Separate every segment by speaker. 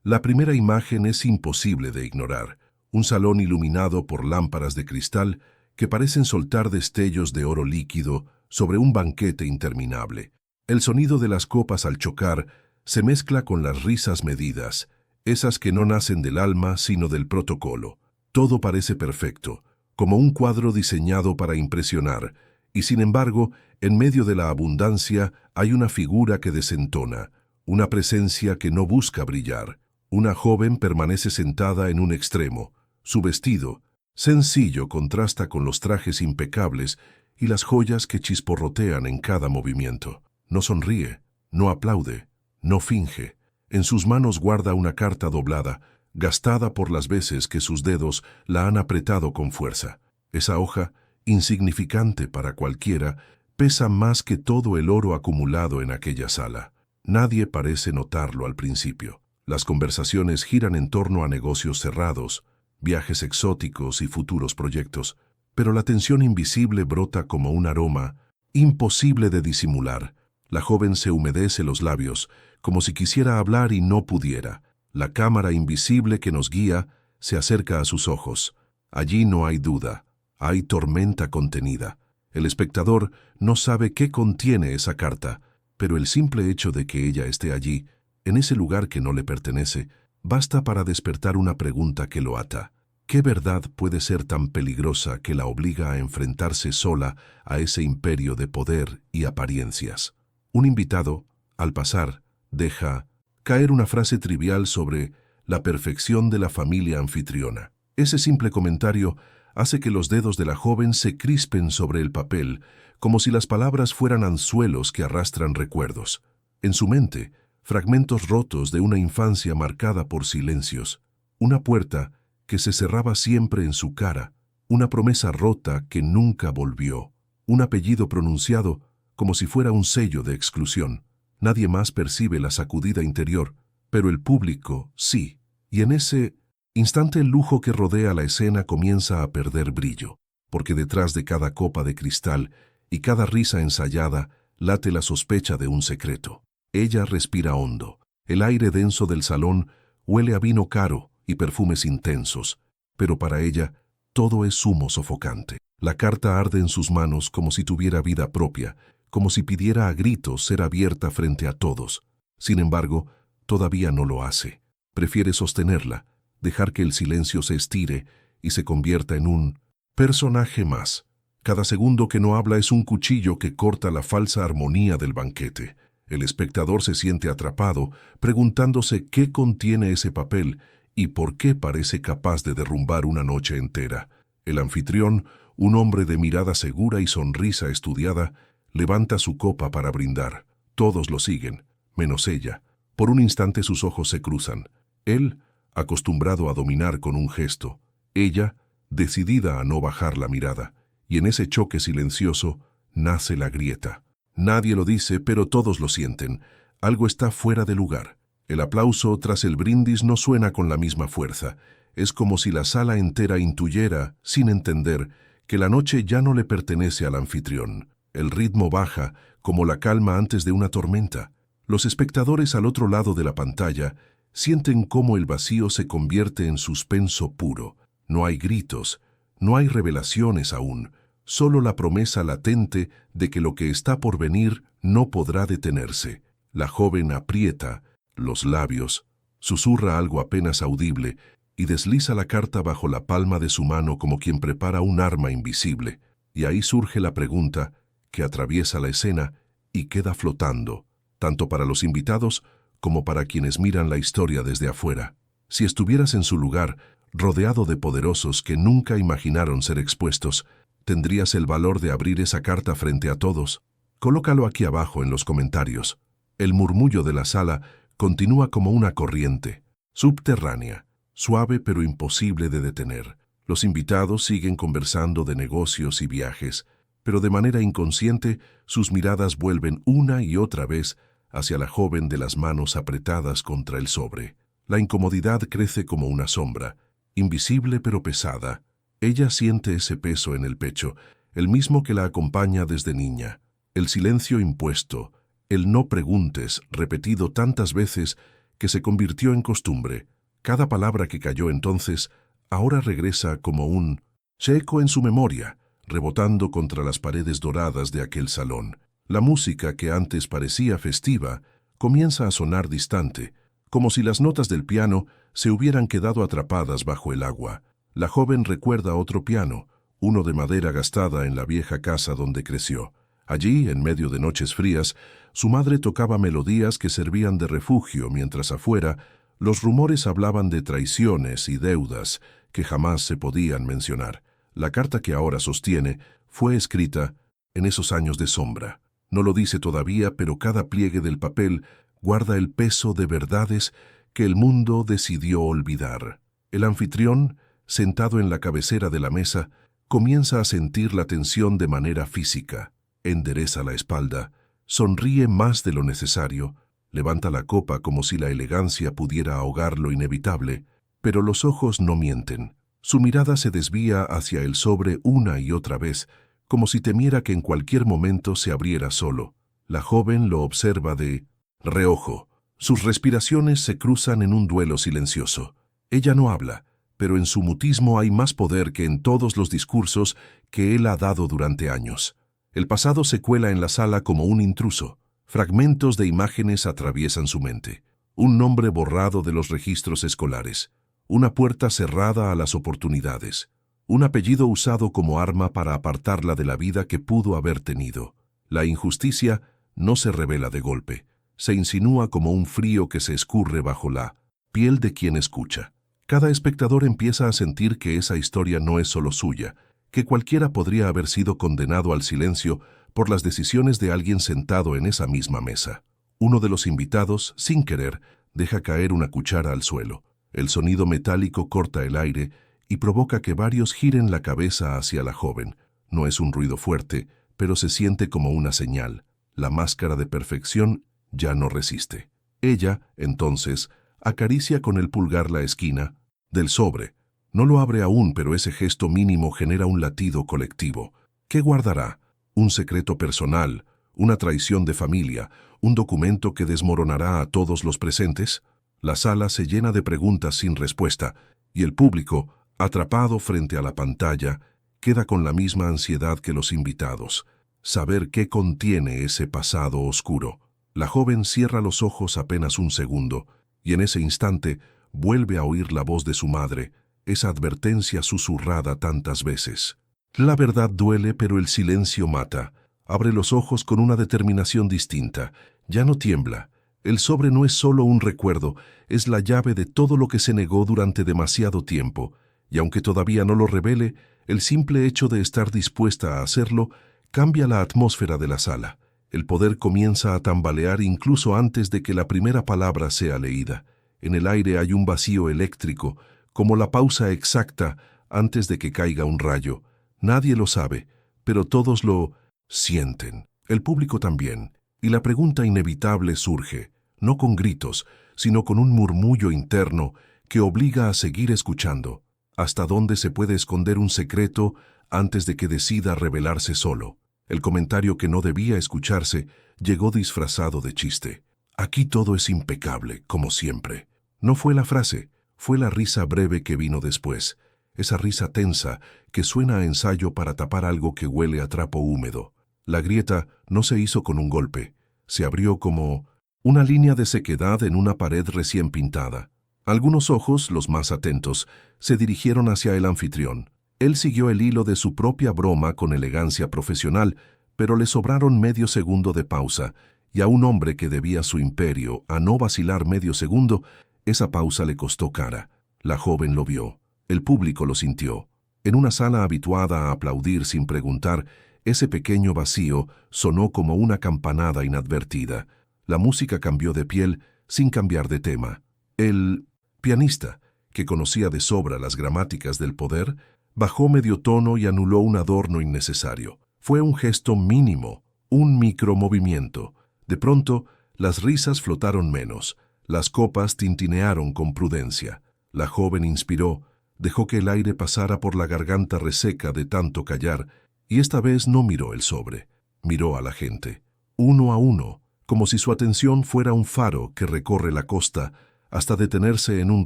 Speaker 1: La primera imagen es imposible de ignorar. Un salón iluminado por lámparas de cristal que parecen soltar destellos de oro líquido sobre un banquete interminable. El sonido de las copas al chocar se mezcla con las risas medidas, esas que no nacen del alma sino del protocolo. Todo parece perfecto, como un cuadro diseñado para impresionar, y sin embargo, en medio de la abundancia hay una figura que desentona, una presencia que no busca brillar. Una joven permanece sentada en un extremo. Su vestido, sencillo, contrasta con los trajes impecables y las joyas que chisporrotean en cada movimiento. No sonríe, no aplaude, no finge. En sus manos guarda una carta doblada, gastada por las veces que sus dedos la han apretado con fuerza. Esa hoja, insignificante para cualquiera, pesa más que todo el oro acumulado en aquella sala. Nadie parece notarlo al principio. Las conversaciones giran en torno a negocios cerrados, viajes exóticos y futuros proyectos, pero la tensión invisible brota como un aroma imposible de disimular. La joven se humedece los labios, como si quisiera hablar y no pudiera. La cámara invisible que nos guía se acerca a sus ojos. Allí no hay duda, hay tormenta contenida. El espectador no sabe qué contiene esa carta, pero el simple hecho de que ella esté allí, en ese lugar que no le pertenece, basta para despertar una pregunta que lo ata. ¿Qué verdad puede ser tan peligrosa que la obliga a enfrentarse sola a ese imperio de poder y apariencias? Un invitado, al pasar, deja caer una frase trivial sobre la perfección de la familia anfitriona. Ese simple comentario hace que los dedos de la joven se crispen sobre el papel, como si las palabras fueran anzuelos que arrastran recuerdos. En su mente, fragmentos rotos de una infancia marcada por silencios, una puerta que se cerraba siempre en su cara, una promesa rota que nunca volvió, un apellido pronunciado como si fuera un sello de exclusión. Nadie más percibe la sacudida interior, pero el público sí, y en ese instante el lujo que rodea la escena comienza a perder brillo, porque detrás de cada copa de cristal y cada risa ensayada late la sospecha de un secreto. Ella respira hondo. El aire denso del salón huele a vino caro y perfumes intensos, pero para ella todo es humo sofocante. La carta arde en sus manos como si tuviera vida propia, como si pidiera a gritos ser abierta frente a todos. Sin embargo, todavía no lo hace. Prefiere sostenerla, dejar que el silencio se estire y se convierta en un personaje más. Cada segundo que no habla es un cuchillo que corta la falsa armonía del banquete. El espectador se siente atrapado, preguntándose qué contiene ese papel y por qué parece capaz de derrumbar una noche entera. El anfitrión, un hombre de mirada segura y sonrisa estudiada, levanta su copa para brindar. Todos lo siguen, menos ella. Por un instante sus ojos se cruzan. Él, acostumbrado a dominar con un gesto. Ella, decidida a no bajar la mirada. Y en ese choque silencioso nace la grieta. Nadie lo dice, pero todos lo sienten. Algo está fuera de lugar. El aplauso tras el brindis no suena con la misma fuerza. Es como si la sala entera intuyera, sin entender, que la noche ya no le pertenece al anfitrión. El ritmo baja, como la calma antes de una tormenta. Los espectadores al otro lado de la pantalla sienten cómo el vacío se convierte en suspenso puro. No hay gritos, no hay revelaciones aún, solo la promesa latente de que lo que está por venir no podrá detenerse. La joven aprieta los labios, susurra algo apenas audible y desliza la carta bajo la palma de su mano como quien prepara un arma invisible. Y ahí surge la pregunta que atraviesa la escena y queda flotando, tanto para los invitados como para quienes miran la historia desde afuera. Si estuvieras en su lugar, rodeado de poderosos que nunca imaginaron ser expuestos, ¿tendrías el valor de abrir esa carta frente a todos? Colócalo aquí abajo en los comentarios. El murmullo de la sala continúa como una corriente, subterránea, suave pero imposible de detener. Los invitados siguen conversando de negocios y viajes, pero de manera inconsciente sus miradas vuelven una y otra vez hacia la joven de las manos apretadas contra el sobre. La incomodidad crece como una sombra, invisible pero pesada. Ella siente ese peso en el pecho, el mismo que la acompaña desde niña. El silencio impuesto, el no preguntes, repetido tantas veces que se convirtió en costumbre. Cada palabra que cayó entonces ahora regresa como un eco en su memoria, rebotando contra las paredes doradas de aquel salón. La música que antes parecía festiva comienza a sonar distante, como si las notas del piano se hubieran quedado atrapadas bajo el agua. La joven recuerda otro piano, uno de madera gastada en la vieja casa donde creció. Allí, en medio de noches frías, su madre tocaba melodías que servían de refugio, mientras afuera los rumores hablaban de traiciones y deudas que jamás se podían mencionar. La carta que ahora sostiene fue escrita en esos años de sombra. No lo dice todavía, pero cada pliegue del papel guarda el peso de verdades que el mundo decidió olvidar. El anfitrión, sentado en la cabecera de la mesa, comienza a sentir la tensión de manera física. Endereza la espalda, sonríe más de lo necesario, levanta la copa como si la elegancia pudiera ahogar lo inevitable, pero los ojos no mienten. Su mirada se desvía hacia el sobre una y otra vez, como si temiera que en cualquier momento se abriera solo. La joven lo observa de reojo. Sus respiraciones se cruzan en un duelo silencioso. Ella no habla, pero en su mutismo hay más poder que en todos los discursos que él ha dado durante años. El pasado se cuela en la sala como un intruso. Fragmentos de imágenes atraviesan su mente. Un nombre borrado de los registros escolares. Una puerta cerrada a las oportunidades. Un apellido usado como arma para apartarla de la vida que pudo haber tenido. La injusticia no se revela de golpe. Se insinúa como un frío que se escurre bajo la piel de quien escucha. Cada espectador empieza a sentir que esa historia no es solo suya, que cualquiera podría haber sido condenado al silencio por las decisiones de alguien sentado en esa misma mesa. Uno de los invitados, sin querer, deja caer una cuchara al suelo. El sonido metálico corta el aire y provoca que varios giren la cabeza hacia la joven. No es un ruido fuerte, pero se siente como una señal. La máscara de perfección ya no resiste. Ella, entonces, acaricia con el pulgar la esquina del sobre. No lo abre aún, pero ese gesto mínimo genera un latido colectivo. ¿Qué guardará? ¿Un secreto personal? ¿Una traición de familia? ¿Un documento que desmoronará a todos los presentes? La sala se llena de preguntas sin respuesta, y el público, atrapado frente a la pantalla, queda con la misma ansiedad que los invitados. Saber qué contiene ese pasado oscuro. La joven cierra los ojos apenas un segundo, y en ese instante vuelve a oír la voz de su madre, esa advertencia susurrada tantas veces. La verdad duele, pero el silencio mata. Abre los ojos con una determinación distinta. Ya no tiembla. El sobre no es solo un recuerdo, es la llave de todo lo que se negó durante demasiado tiempo, y aunque todavía no lo revele, el simple hecho de estar dispuesta a hacerlo cambia la atmósfera de la sala. El poder comienza a tambalear incluso antes de que la primera palabra sea leída. En el aire hay un vacío eléctrico, como la pausa exacta antes de que caiga un rayo. Nadie lo sabe, pero todos lo sienten. El público también. Y la pregunta inevitable surge, no con gritos, sino con un murmullo interno que obliga a seguir escuchando. ¿Hasta dónde se puede esconder un secreto antes de que decida revelarse solo? El comentario que no debía escucharse llegó disfrazado de chiste. Aquí todo es impecable, como siempre. No fue la frase, fue la risa breve que vino después. Esa risa tensa que suena a ensayo para tapar algo que huele a trapo húmedo. La grieta no se hizo con un golpe. Se abrió como una línea de sequedad en una pared recién pintada. Algunos ojos, los más atentos, se dirigieron hacia el anfitrión. Él siguió el hilo de su propia broma con elegancia profesional, pero le sobraron medio segundo de pausa, y a un hombre que debía su imperio a no vacilar medio segundo, esa pausa le costó cara. La joven lo vio. El público lo sintió. En una sala habituada a aplaudir sin preguntar, ese pequeño vacío sonó como una campanada inadvertida. La música cambió de piel sin cambiar de tema. El pianista, que conocía de sobra las gramáticas del poder, bajó medio tono y anuló un adorno innecesario. Fue un gesto mínimo, un micromovimiento. De pronto, las risas flotaron menos. Las copas tintinearon con prudencia. La joven inspiró, dejó que el aire pasara por la garganta reseca de tanto callar, y esta vez no miró el sobre. Miró a la gente. Uno a uno, como si su atención fuera un faro que recorre la costa hasta detenerse en un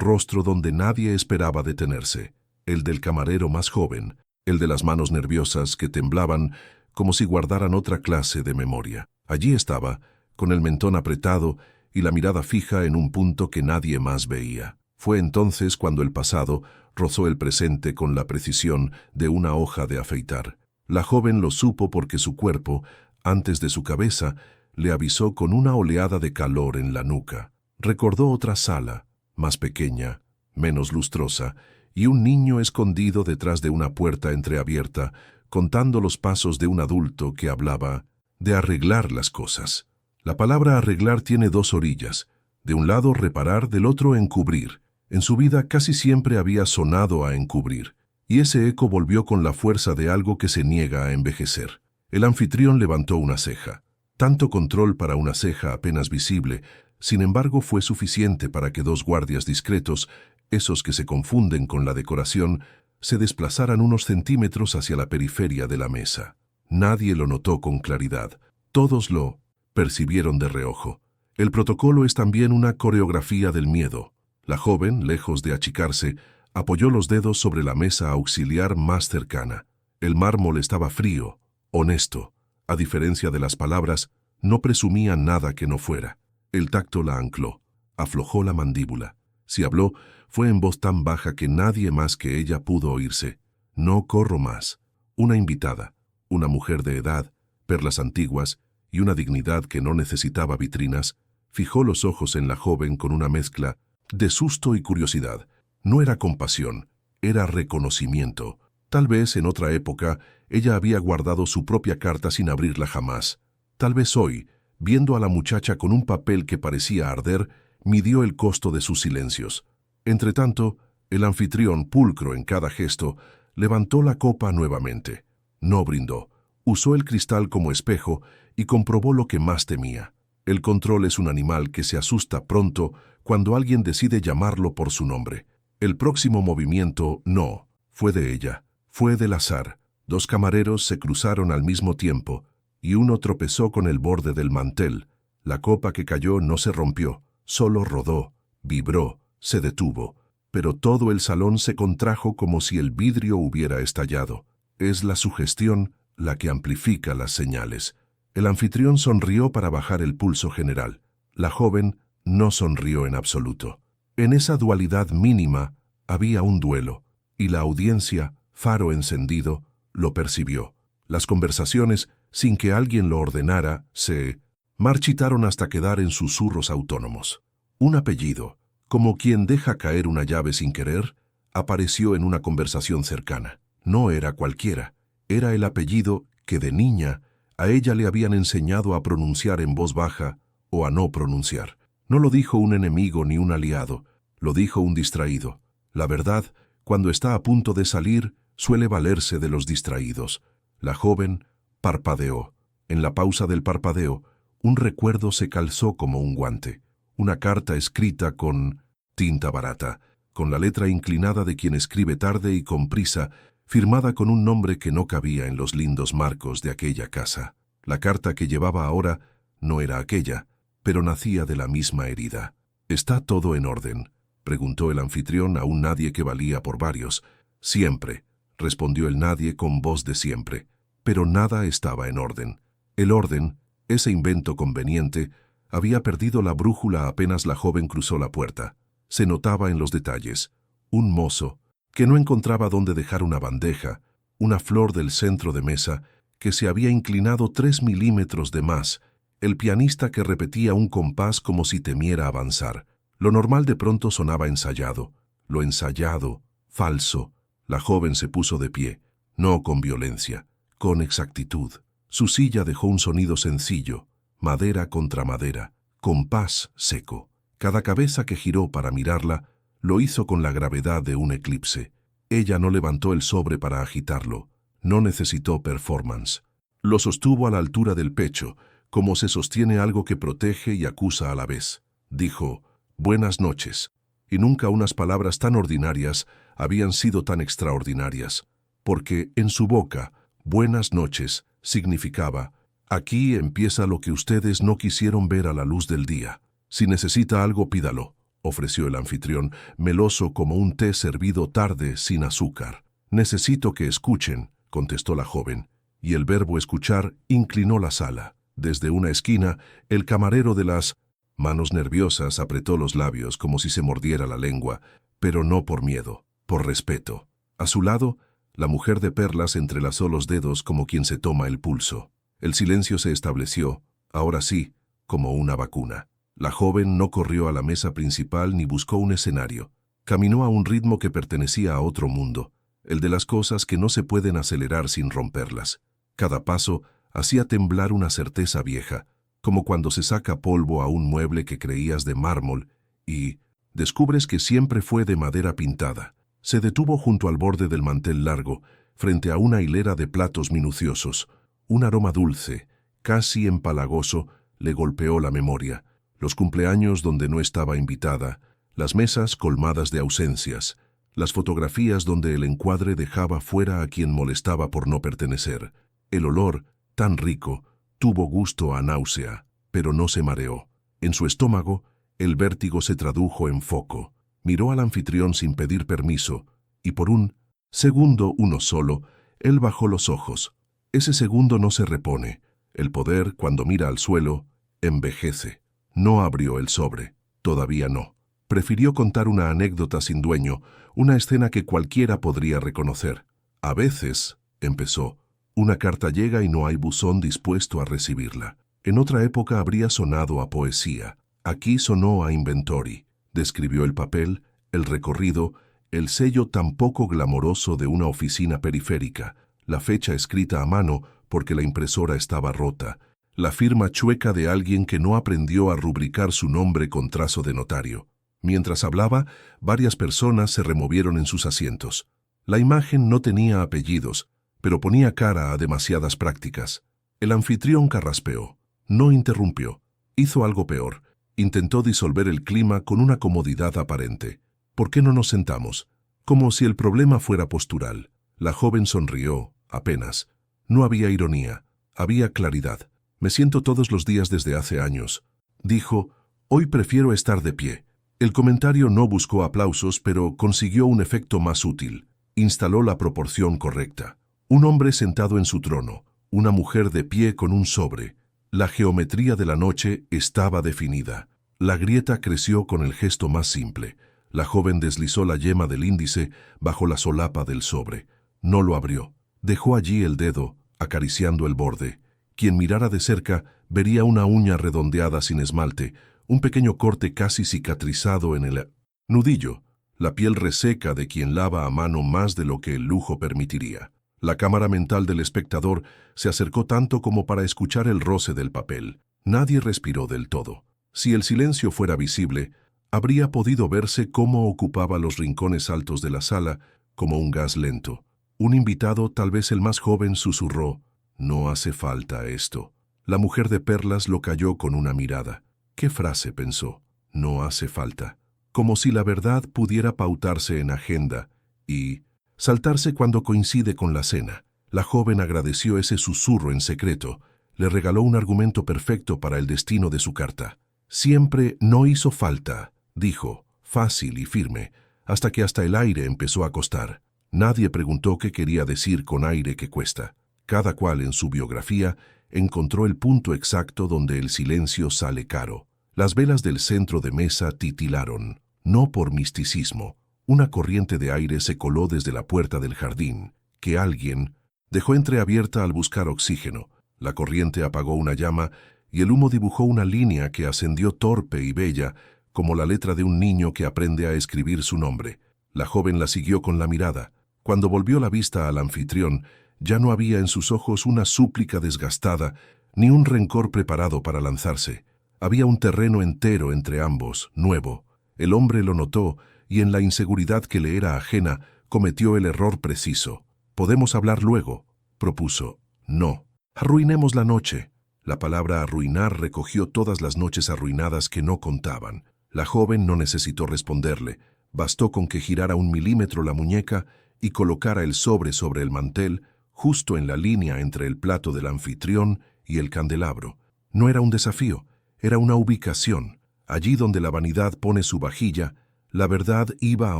Speaker 1: rostro donde nadie esperaba detenerse, el del camarero más joven, el de las manos nerviosas que temblaban como si guardaran otra clase de memoria. Allí estaba, con el mentón apretado y la mirada fija en un punto que nadie más veía. Fue entonces cuando el pasado rozó el presente con la precisión de una hoja de afeitar. La joven lo supo porque su cuerpo, antes de su cabeza, le avisó con una oleada de calor en la nuca. Recordó otra sala, más pequeña, menos lustrosa, y un niño escondido detrás de una puerta entreabierta, contando los pasos de un adulto que hablaba de arreglar las cosas. La palabra arreglar tiene dos orillas, de un lado reparar, del otro encubrir. En su vida casi siempre había sonado a encubrir, y ese eco volvió con la fuerza de algo que se niega a envejecer. El anfitrión levantó una ceja. Tanto control para una ceja apenas visible, sin embargo fue suficiente para que dos guardias discretos, esos que se confunden con la decoración, se desplazaran unos centímetros hacia la periferia de la mesa. Nadie lo notó con claridad. Todos lo percibieron de reojo. El protocolo es también una coreografía del miedo. La joven, lejos de achicarse, apoyó los dedos sobre la mesa auxiliar más cercana. El mármol estaba frío, honesto. A diferencia de las palabras, no presumía nada que no fuera. El tacto la ancló, aflojó la mandíbula. Si habló, fue en voz tan baja que nadie más que ella pudo oírse. No corro más. Una invitada, una mujer de edad, perlas antiguas y una dignidad que no necesitaba vitrinas, fijó los ojos en la joven con una mezcla de susto y curiosidad. No era compasión, era reconocimiento. Tal vez en otra época ella había guardado su propia carta sin abrirla jamás. Tal vez hoy, viendo a la muchacha con un papel que parecía arder, midió el costo de sus silencios. Entretanto, el anfitrión, pulcro en cada gesto, levantó la copa nuevamente. No brindó. Usó el cristal como espejo y comprobó lo que más temía. El control es un animal que se asusta pronto cuando alguien decide llamarlo por su nombre. El próximo movimiento no fue de ella, fue del azar. Dos camareros se cruzaron al mismo tiempo y uno tropezó con el borde del mantel. La copa que cayó no se rompió, solo rodó, vibró, se detuvo. Pero todo el salón se contrajo como si el vidrio hubiera estallado. Es la sugestión la que amplifica las señales. El anfitrión sonrió para bajar el pulso general. La joven no sonrió en absoluto. En esa dualidad mínima había un duelo, y la audiencia, faro encendido, lo percibió. Las conversaciones, sin que alguien lo ordenara, se marchitaron hasta quedar en susurros autónomos. Un apellido, como quien deja caer una llave sin querer, apareció en una conversación cercana. No era cualquiera, era el apellido que de niña a ella le habían enseñado a pronunciar en voz baja o a no pronunciar. No lo dijo un enemigo ni un aliado, lo dijo un distraído. La verdad, cuando está a punto de salir, suele valerse de los distraídos. La joven parpadeó. En la pausa del parpadeo, un recuerdo se calzó como un guante. Una carta escrita con tinta barata, con la letra inclinada de quien escribe tarde y con prisa, firmada con un nombre que no cabía en los lindos marcos de aquella casa. La carta que llevaba ahora no era aquella, pero nacía de la misma herida. «¿Está todo en orden?», preguntó el anfitrión a un nadie que valía por varios. «Siempre», respondió el nadie con voz de siempre. Pero nada estaba en orden. El orden, ese invento conveniente, había perdido la brújula apenas la joven cruzó la puerta. Se notaba en los detalles. Un mozo, que no encontraba dónde dejar una bandeja, una flor del centro de mesa, que se había inclinado 3 milímetros de más, el pianista que repetía un compás como si temiera avanzar. Lo normal de pronto sonaba ensayado, lo ensayado, falso. La joven se puso de pie, no con violencia, con exactitud. Su silla dejó un sonido sencillo, madera contra madera, compás seco. Cada cabeza que giró para mirarla lo hizo con la gravedad de un eclipse. Ella no levantó el sobre para agitarlo, no necesitó performance. Lo sostuvo a la altura del pecho, como se sostiene algo que protege y acusa a la vez. Dijo, «Buenas noches», y nunca unas palabras tan ordinarias habían sido tan extraordinarias, porque en su boca, «buenas noches» significaba Aquí empieza lo que ustedes no quisieron ver a la luz del día. Si necesita algo, pídalo, ofreció el anfitrión, meloso como un té servido tarde sin azúcar. Necesito que escuchen, contestó la joven, y el verbo escuchar inclinó la sala. Desde una esquina, el camarero de las manos nerviosas apretó los labios como si se mordiera la lengua, pero no por miedo, por respeto. A su lado, la mujer de perlas entrelazó los dedos como quien se toma el pulso. El silencio se estableció, ahora sí, como una vacuna. La joven no corrió a la mesa principal ni buscó un escenario. Caminó a un ritmo que pertenecía a otro mundo, el de las cosas que no se pueden acelerar sin romperlas. Cada paso hacía temblar una certeza vieja, como cuando se saca polvo a un mueble que creías de mármol y descubres que siempre fue de madera pintada. Se detuvo junto al borde del mantel largo, frente a una hilera de platos minuciosos. Un aroma dulce, casi empalagoso, le golpeó la memoria. Los cumpleaños donde no estaba invitada, las mesas colmadas de ausencias, las fotografías donde el encuadre dejaba fuera a quien molestaba por no pertenecer. El olor, tan rico, tuvo gusto a náusea, pero no se mareó. En su estómago, el vértigo se tradujo en foco. Miró al anfitrión sin pedir permiso, y por un segundo, uno solo, él bajó los ojos. Ese segundo no se repone. El poder, cuando mira al suelo, envejece. No abrió el sobre. Todavía no. Prefirió contar una anécdota sin dueño, una escena que cualquiera podría reconocer. A veces, empezó, una carta llega y no hay buzón dispuesto a recibirla. En otra época habría sonado a poesía. Aquí sonó a inventory. Describió el papel, el recorrido, el sello tan poco glamoroso de una oficina periférica, la fecha escrita a mano porque la impresora estaba rota, la firma chueca de alguien que no aprendió a rubricar su nombre con trazo de notario. Mientras hablaba, varias personas se removieron en sus asientos. La imagen no tenía apellidos, pero ponía cara a demasiadas prácticas. El anfitrión carraspeó. No interrumpió. Hizo algo peor. Intentó disolver el clima con una comodidad aparente. ¿Por qué no nos sentamos? Como si el problema fuera postural. La joven sonrió, apenas. No había ironía, había claridad. Me siento todos los días desde hace años. Dijo, hoy prefiero estar de pie. El comentario no buscó aplausos, pero consiguió un efecto más útil. Instaló la proporción correcta. Un hombre sentado en su trono, una mujer de pie con un sobre. La geometría de la noche estaba definida. La grieta creció con el gesto más simple. La joven deslizó la yema del índice bajo la solapa del sobre. No lo abrió. Dejó allí el dedo, acariciando el borde. Quien mirara de cerca vería una uña redondeada sin esmalte, un pequeño corte casi cicatrizado en el nudillo, la piel reseca de quien lava a mano más de lo que el lujo permitiría. La cámara mental del espectador se acercó tanto como para escuchar el roce del papel. Nadie respiró del todo. Si el silencio fuera visible, habría podido verse cómo ocupaba los rincones altos de la sala como un gas lento. Un invitado, tal vez el más joven, susurró, «No hace falta esto». La mujer de perlas lo calló con una mirada. ¿Qué frase?, pensó. «No hace falta». Como si la verdad pudiera pautarse en agenda y saltarse cuando coincide con la cena. La joven agradeció ese susurro en secreto. Le regaló un argumento perfecto para el destino de su carta. «Siempre no hizo falta», dijo, fácil y firme, hasta que hasta el aire empezó a costar. Nadie preguntó qué quería decir con aire que cuesta. Cada cual en su biografía encontró el punto exacto donde el silencio sale caro. Las velas del centro de mesa titilaron, no por misticismo. Una corriente de aire se coló desde la puerta del jardín, que alguien dejó entreabierta al buscar oxígeno. La corriente apagó una llama y el humo dibujó una línea que ascendió torpe y bella, como la letra de un niño que aprende a escribir su nombre. La joven la siguió con la mirada. Cuando volvió la vista al anfitrión, ya no había en sus ojos una súplica desgastada, ni un rencor preparado para lanzarse. Había un terreno entero entre ambos, nuevo. El hombre lo notó, y en la inseguridad que le era ajena, cometió el error preciso. «¿Podemos hablar luego?», propuso. «No. Arruinemos la noche». La palabra arruinar recogió todas las noches arruinadas que no contaban. La joven no necesitó responderle. Bastó con que girara 1 milímetro la muñeca y colocara el sobre el mantel, justo en la línea entre el plato del anfitrión y el candelabro. No era un desafío, era una ubicación. Allí donde la vanidad pone su vajilla, la verdad iba a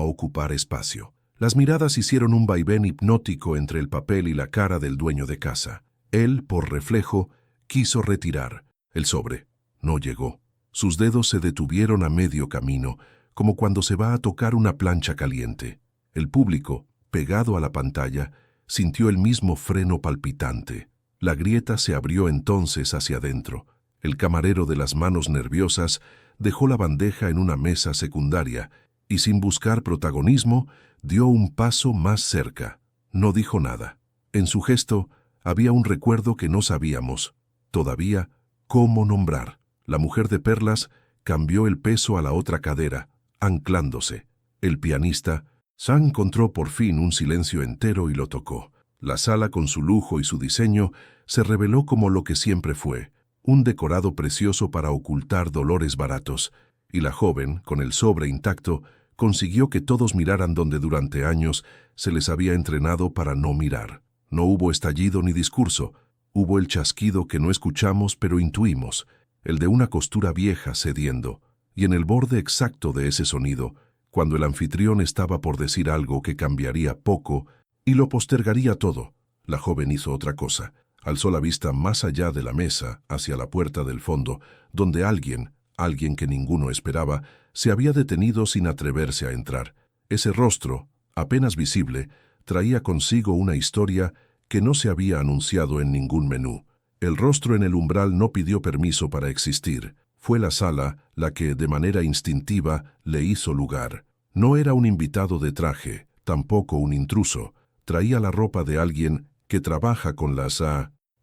Speaker 1: ocupar espacio. Las miradas hicieron un vaivén hipnótico entre el papel y la cara del dueño de casa. Él, por reflejo, quiso retirar. El sobre no llegó. Sus dedos se detuvieron a medio camino, como cuando se va a tocar una plancha caliente. El público, pegado a la pantalla, sintió el mismo freno palpitante. La grieta se abrió entonces hacia adentro. El camarero de las manos nerviosas dejó la bandeja en una mesa secundaria y, sin buscar protagonismo, dio un paso más cerca. No dijo nada. En su gesto había un recuerdo que no sabíamos, todavía, cómo nombrar. La mujer de perlas cambió el peso a la otra cadera, anclándose. El pianista encontró por fin un silencio entero y lo tocó. La sala, con su lujo y su diseño, se reveló como lo que siempre fue, un decorado precioso para ocultar dolores baratos, y la joven, con el sobre intacto, consiguió que todos miraran donde durante años se les había entrenado para no mirar. No hubo estallido ni discurso, hubo el chasquido que no escuchamos pero intuimos, el de una costura vieja cediendo, y en el borde exacto de ese sonido, cuando el anfitrión estaba por decir algo que cambiaría poco y lo postergaría todo, la joven hizo otra cosa. Alzó la vista más allá de la mesa, hacia la puerta del fondo, donde alguien que ninguno esperaba, se había detenido sin atreverse a entrar. Ese rostro, apenas visible, traía consigo una historia que no se había anunciado en ningún menú. El rostro en el umbral no pidió permiso para existir. Fue la sala la que, de manera instintiva, le hizo lugar. No era un invitado de traje, tampoco un intruso. Traía la ropa de alguien que trabaja con las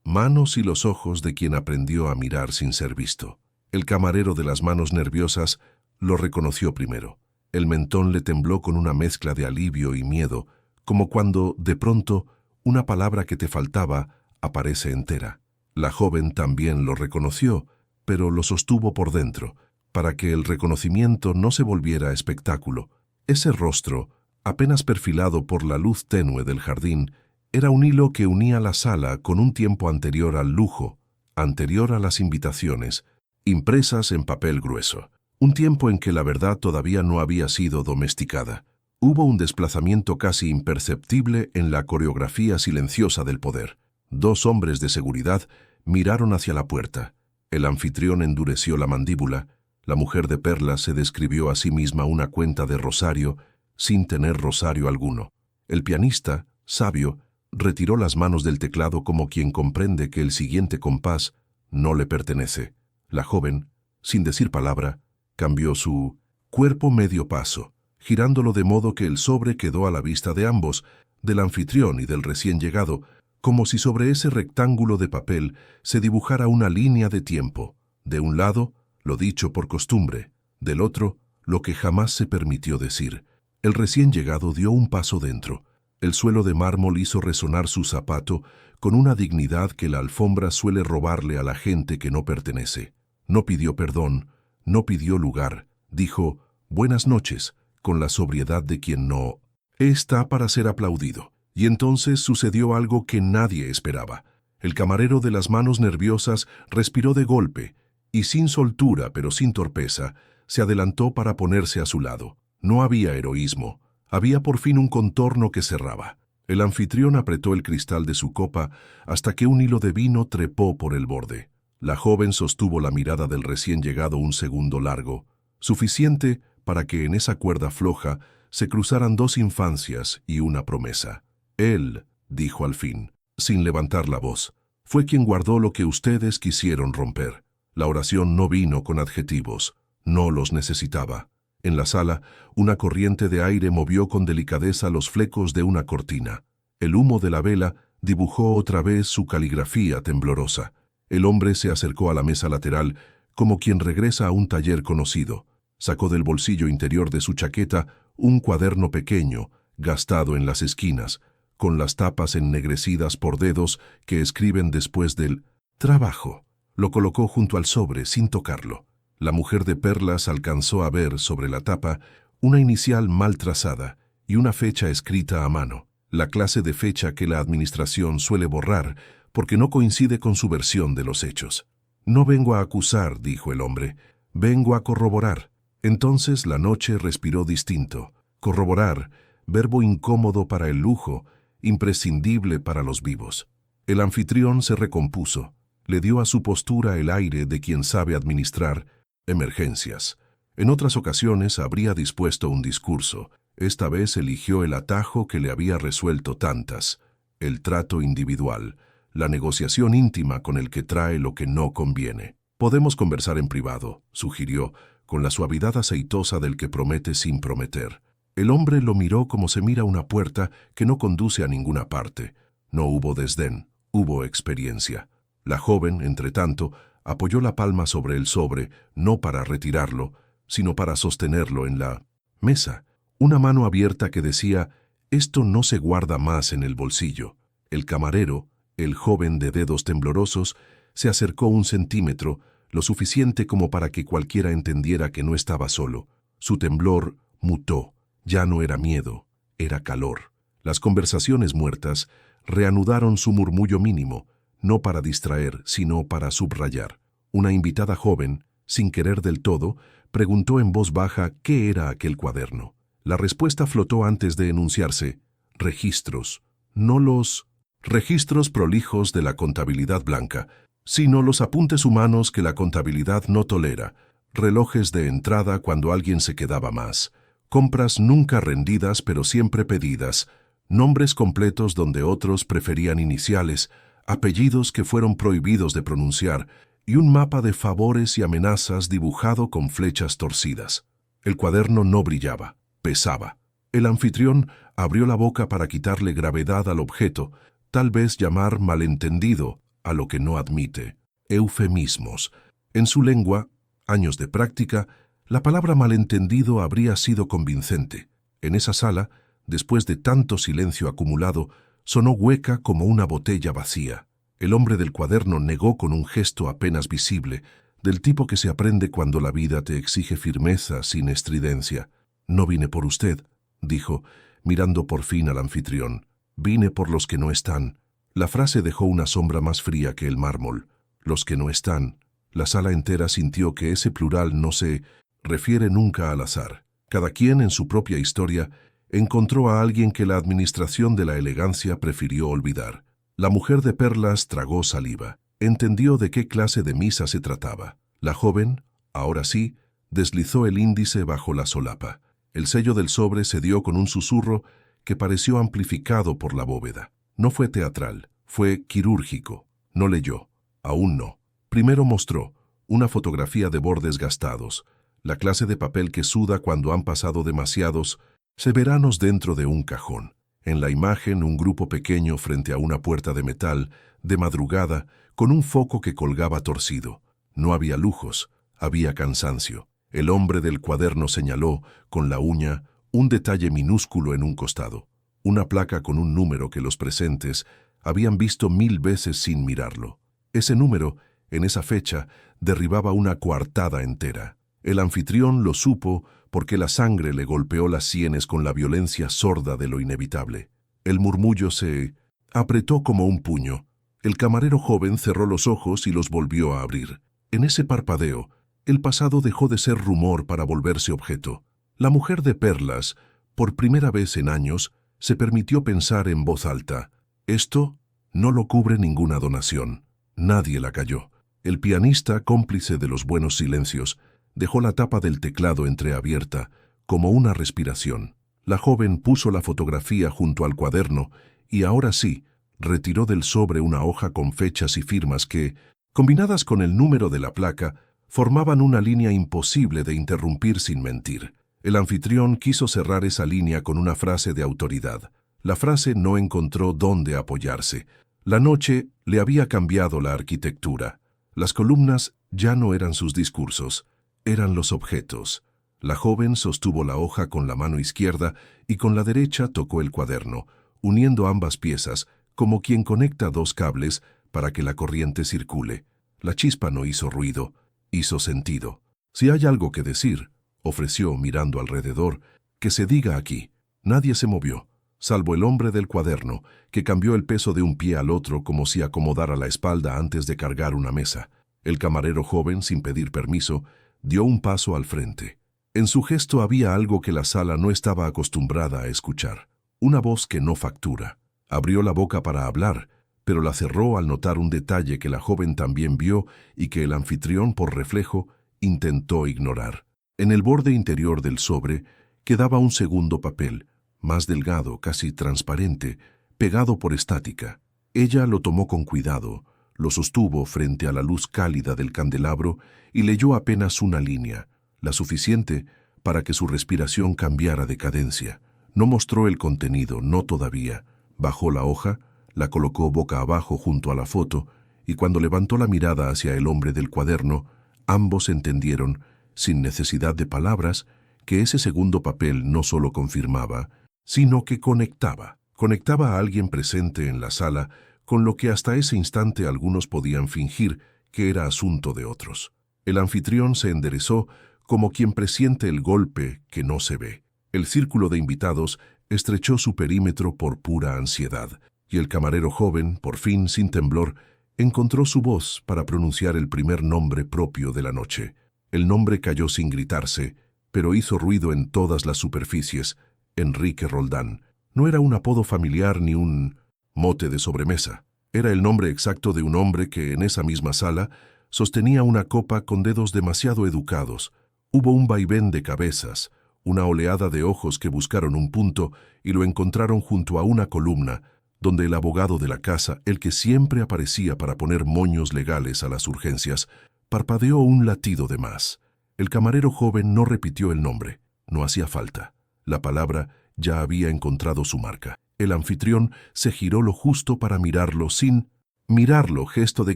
Speaker 1: manos y los ojos de quien aprendió a mirar sin ser visto. El camarero de las manos nerviosas lo reconoció primero. El mentón le tembló con una mezcla de alivio y miedo, como cuando, de pronto, una palabra que te faltaba aparece entera. La joven también lo reconoció, pero lo sostuvo por dentro, para que el reconocimiento no se volviera espectáculo. Ese rostro, apenas perfilado por la luz tenue del jardín, era un hilo que unía la sala con un tiempo anterior al lujo, anterior a las invitaciones, impresas en papel grueso. Un tiempo en que la verdad todavía no había sido domesticada. Hubo un desplazamiento casi imperceptible en la coreografía silenciosa del poder. Dos hombres de seguridad miraron hacia la puerta. El anfitrión endureció la mandíbula. La mujer de perlas se describió a sí misma una cuenta de rosario sin tener rosario alguno. El pianista, sabio, retiró las manos del teclado como quien comprende que el siguiente compás no le pertenece. La joven, sin decir palabra, cambió su cuerpo medio paso, girándolo de modo que el sobre quedó a la vista de ambos, del anfitrión y del recién llegado, como si sobre ese rectángulo de papel se dibujara una línea de tiempo. De un lado, lo dicho por costumbre, del otro, lo que jamás se permitió decir. El recién llegado dio un paso dentro. El suelo de mármol hizo resonar su zapato con una dignidad que la alfombra suele robarle a la gente que no pertenece. No pidió perdón, no pidió lugar, dijo «buenas noches», con la sobriedad de quien no está para ser aplaudido. Y entonces sucedió algo que nadie esperaba. El camarero de las manos nerviosas respiró de golpe y, sin soltura pero sin torpeza, se adelantó para ponerse a su lado. No había heroísmo. Había por fin un contorno que cerraba. El anfitrión apretó el cristal de su copa hasta que un hilo de vino trepó por el borde. La joven sostuvo la mirada del recién llegado un segundo largo, suficiente para que en esa cuerda floja se cruzaran dos infancias y una promesa. Él, dijo al fin, sin levantar la voz, fue quien guardó lo que ustedes quisieron romper. La oración no vino con adjetivos, no los necesitaba. En la sala, una corriente de aire movió con delicadeza los flecos de una cortina. El humo de la vela dibujó otra vez su caligrafía temblorosa. El hombre se acercó a la mesa lateral como quien regresa a un taller conocido. Sacó del bolsillo interior de su chaqueta un cuaderno pequeño, gastado en las esquinas, con las tapas ennegrecidas por dedos que escriben después del trabajo. Lo colocó junto al sobre sin tocarlo. La mujer de perlas alcanzó a ver sobre la tapa una inicial mal trazada y una fecha escrita a mano, la clase de fecha que la administración suele borrar porque no coincide con su versión de los hechos. No vengo a acusar, dijo el hombre, vengo a corroborar. Entonces la noche respiró distinto. Corroborar, verbo incómodo para el lujo, imprescindible para los vivos. El anfitrión se recompuso. Le dio a su postura el aire de quien sabe administrar emergencias. En otras ocasiones habría dispuesto un discurso. Esta vez eligió el atajo que le había resuelto tantas: el trato individual, la negociación íntima con el que trae lo que no conviene. Podemos conversar en privado, sugirió, con la suavidad aceitosa del que promete sin prometer. El hombre lo miró como se mira una puerta que no conduce a ninguna parte. No hubo desdén, hubo experiencia. La joven, entretanto, apoyó la palma sobre el sobre, no para retirarlo, sino para sostenerlo en la mesa. Una mano abierta que decía: «Esto no se guarda más en el bolsillo». El camarero, el joven de dedos temblorosos, se acercó 1 centímetro, lo suficiente como para que cualquiera entendiera que no estaba solo. Su temblor mutó. Ya no era miedo, era calor. Las conversaciones muertas reanudaron su murmullo mínimo, no para distraer, sino para subrayar. Una invitada joven, sin querer del todo, preguntó en voz baja qué era aquel cuaderno. La respuesta flotó antes de enunciarse: registros. No los registros prolijos de la contabilidad blanca, sino los apuntes humanos que la contabilidad no tolera, relojes de entrada cuando alguien se quedaba más, compras nunca rendidas pero siempre pedidas, nombres completos donde otros preferían iniciales, apellidos que fueron prohibidos de pronunciar, y un mapa de favores y amenazas dibujado con flechas torcidas. El cuaderno no brillaba, pesaba. El anfitrión abrió la boca para quitarle gravedad al objeto, tal vez llamar malentendido a lo que no admite. Eufemismos. En su lengua, años de práctica, la palabra malentendido habría sido convincente. En esa sala, después de tanto silencio acumulado, sonó hueca como una botella vacía. El hombre del cuaderno negó con un gesto apenas visible, del tipo que se aprende cuando la vida te exige firmeza sin estridencia. «No vine por usted», dijo, mirando por fin al anfitrión. «Vine por los que no están». La frase dejó una sombra más fría que el mármol. Los que no están. La sala entera sintió que ese plural no se refiere nunca al azar. Cada quien en su propia historia encontró a alguien que la administración de la elegancia prefirió olvidar. La mujer de perlas tragó saliva. Entendió de qué clase de misa se trataba. La joven, ahora sí, deslizó el índice bajo la solapa. El sello del sobre se dio con un susurro que pareció amplificado por la bóveda. No fue teatral, fue quirúrgico. No leyó. Aún no. Primero mostró una fotografía de bordes gastados, la clase de papel que suda cuando han pasado demasiados severanos dentro de un cajón. En la imagen, un grupo pequeño frente a una puerta de metal, de madrugada, con un foco que colgaba torcido. No había lujos, había cansancio. El hombre del cuaderno señaló, con la uña, un detalle minúsculo en un costado. Una placa con un número que los presentes habían visto 1000 veces sin mirarlo. Ese número, en esa fecha, derribaba una coartada entera. El anfitrión lo supo porque la sangre le golpeó las sienes con la violencia sorda de lo inevitable. El murmullo se apretó como un puño. El camarero joven cerró los ojos y los volvió a abrir. En ese parpadeo, el pasado dejó de ser rumor para volverse objeto. La mujer de perlas, por primera vez en años, se permitió pensar en voz alta: «Esto no lo cubre ninguna donación». Nadie la calló. El pianista, cómplice de los buenos silencios, dejó la tapa del teclado entreabierta, como una respiración. La joven puso la fotografía junto al cuaderno y ahora sí, retiró del sobre una hoja con fechas y firmas que, combinadas con el número de la placa, formaban una línea imposible de interrumpir sin mentir. El anfitrión quiso cerrar esa línea con una frase de autoridad. La frase no encontró dónde apoyarse. La noche le había cambiado la arquitectura. Las columnas ya no eran sus discursos, eran los objetos. La joven sostuvo la hoja con la mano izquierda y con la derecha tocó el cuaderno, uniendo ambas piezas, como quien conecta 2 cables para que la corriente circule. La chispa no hizo ruido, hizo sentido. «Si hay algo que decir», ofreció mirando alrededor, «que se diga aquí». Nadie se movió. salvo el hombre del cuaderno, que cambió el peso de un pie al otro como si acomodara la espalda antes de cargar una mesa. El camarero joven, sin pedir permiso, dio un paso al frente. En su gesto había algo que la sala no estaba acostumbrada a escuchar. Una voz que no factura. Abrió la boca para hablar, pero la cerró al notar un detalle que la joven también vio y que el anfitrión, por reflejo, intentó ignorar. En el borde interior del sobre quedaba un segundo papel, más delgado, casi transparente, pegado por estática. Ella lo tomó con cuidado, lo sostuvo frente a la luz cálida del candelabro y leyó apenas una línea, la suficiente para que su respiración cambiara de cadencia. No mostró el contenido, no todavía. Bajó la hoja, la colocó boca abajo junto a la foto y cuando levantó la mirada hacia el hombre del cuaderno, ambos entendieron, sin necesidad de palabras, que ese segundo papel no solo confirmaba, sino que conectaba a alguien presente en la sala con lo que hasta ese instante algunos podían fingir que era asunto de otros. El anfitrión se enderezó como quien presiente el golpe que no se ve. El círculo de invitados estrechó su perímetro por pura ansiedad, y el camarero joven, por fin, sin temblor, encontró su voz para pronunciar el primer nombre propio de la noche. El nombre cayó sin gritarse, pero hizo ruido en todas las superficies: Enrique Roldán. No era un apodo familiar ni un mote de sobremesa. Era el nombre exacto de un hombre que, en esa misma sala, sostenía una copa con dedos demasiado educados. Hubo un vaivén de cabezas, una oleada de ojos que buscaron un punto y lo encontraron junto a una columna, donde el abogado de la casa, el que siempre aparecía para poner moños legales a las urgencias, parpadeó un latido de más. El camarero joven no repitió el nombre. No hacía falta. La palabra ya había encontrado su marca. El anfitrión se giró lo justo para mirarlo sin mirarlo, gesto de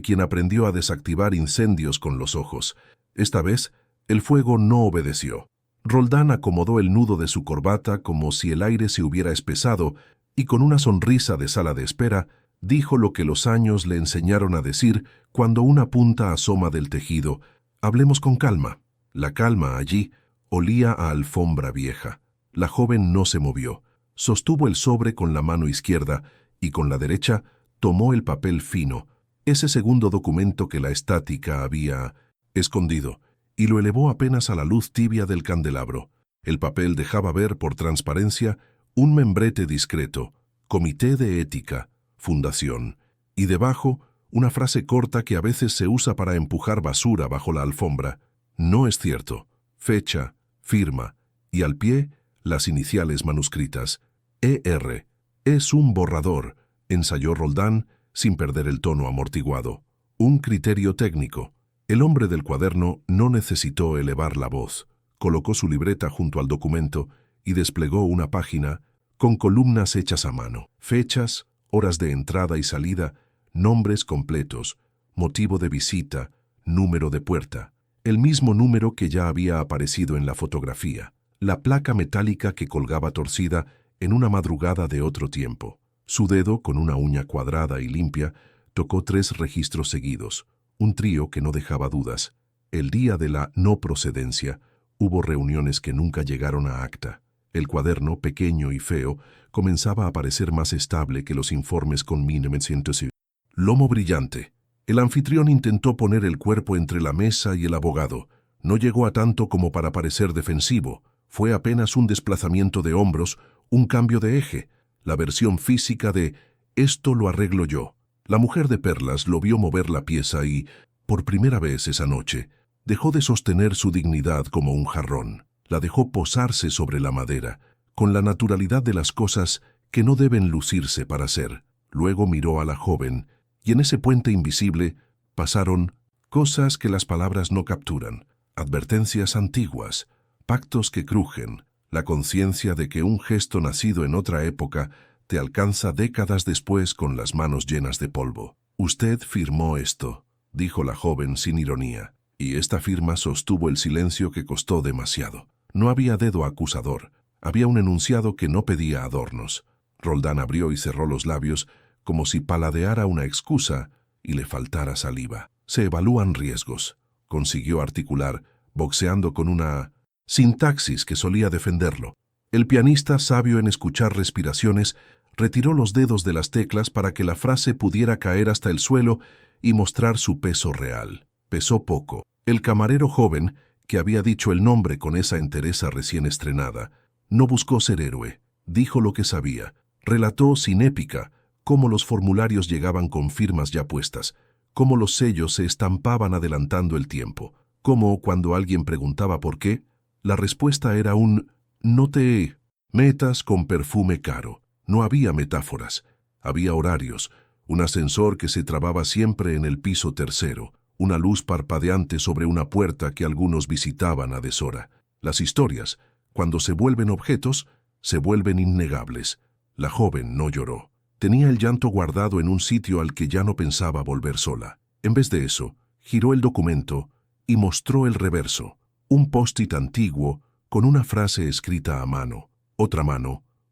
Speaker 1: quien aprendió a desactivar incendios con los ojos. Esta vez, el fuego no obedeció. Roldán acomodó el nudo de su corbata como si el aire se hubiera espesado y con una sonrisa de sala de espera, dijo lo que los años le enseñaron a decir cuando una punta asoma del tejido: hablemos con calma. La calma allí olía a alfombra vieja. La joven no se movió. Sostuvo el sobre con la mano izquierda y con la derecha tomó el papel fino, ese segundo documento que la estática había escondido, y lo elevó apenas a la luz tibia del candelabro. El papel dejaba ver por transparencia un membrete discreto: Comité de Ética, Fundación, y debajo una frase corta que a veces se usa para empujar basura bajo la alfombra: no es cierto, fecha, firma, y al pie las iniciales manuscritas: ER. Es un borrador, ensayó Roldán sin perder el tono amortiguado. Un criterio técnico. El hombre del cuaderno no necesitó elevar la voz. Colocó su libreta junto al documento y desplegó una página con columnas hechas a mano. Fechas, horas de entrada y salida, nombres completos, motivo de visita, número de puerta. El mismo número que ya había aparecido en la fotografía. La placa metálica que colgaba torcida en una madrugada de otro tiempo. Su dedo, con una uña cuadrada y limpia, tocó 3 registros seguidos, un trío que no dejaba dudas. El día de la no procedencia, hubo reuniones que nunca llegaron a acta. El cuaderno, pequeño y feo, comenzaba a parecer más estable que los informes con 1900. Lomo brillante. El anfitrión intentó poner el cuerpo entre la mesa y el abogado. No llegó a tanto como para parecer defensivo. Fue apenas un desplazamiento de hombros, un cambio de eje, la versión física de «esto lo arreglo yo». La mujer de perlas lo vio mover la pieza y, por primera vez esa noche, dejó de sostener su dignidad como un jarrón. La dejó posarse sobre la madera, con la naturalidad de las cosas que no deben lucirse para ser. Luego miró a la joven, y en ese puente invisible pasaron cosas que las palabras no capturan, advertencias antiguas, pactos que crujen, la conciencia de que un gesto nacido en otra época te alcanza décadas después con las manos llenas de polvo. «Usted firmó esto», dijo la joven sin ironía, y esta firma sostuvo el silencio que costó demasiado. No había dedo acusador, había un enunciado que no pedía adornos. Roldán abrió y cerró los labios como si paladeara una excusa y le faltara saliva. «Se evalúan riesgos», consiguió articular, boxeando con una sintaxis que solía defenderlo. El pianista, sabio en escuchar respiraciones, retiró los dedos de las teclas para que la frase pudiera caer hasta el suelo y mostrar su peso real. Pesó poco. El camarero joven, que había dicho el nombre con esa entereza recién estrenada, no buscó ser héroe, dijo lo que sabía, relató sin épica cómo los formularios llegaban con firmas ya puestas, cómo los sellos se estampaban adelantando el tiempo, cómo, cuando alguien preguntaba por qué, la respuesta era un «no te metas con perfume caro». No había metáforas, había horarios, un ascensor que se trababa siempre en el piso tercero, una luz parpadeante sobre una puerta que algunos visitaban a deshora. Las historias, cuando se vuelven objetos, se vuelven innegables. La joven no lloró. Tenía el llanto guardado en un sitio al que ya no pensaba volver sola. En vez de eso, giró el documento y mostró el reverso, un post-it antiguo con una frase escrita a mano,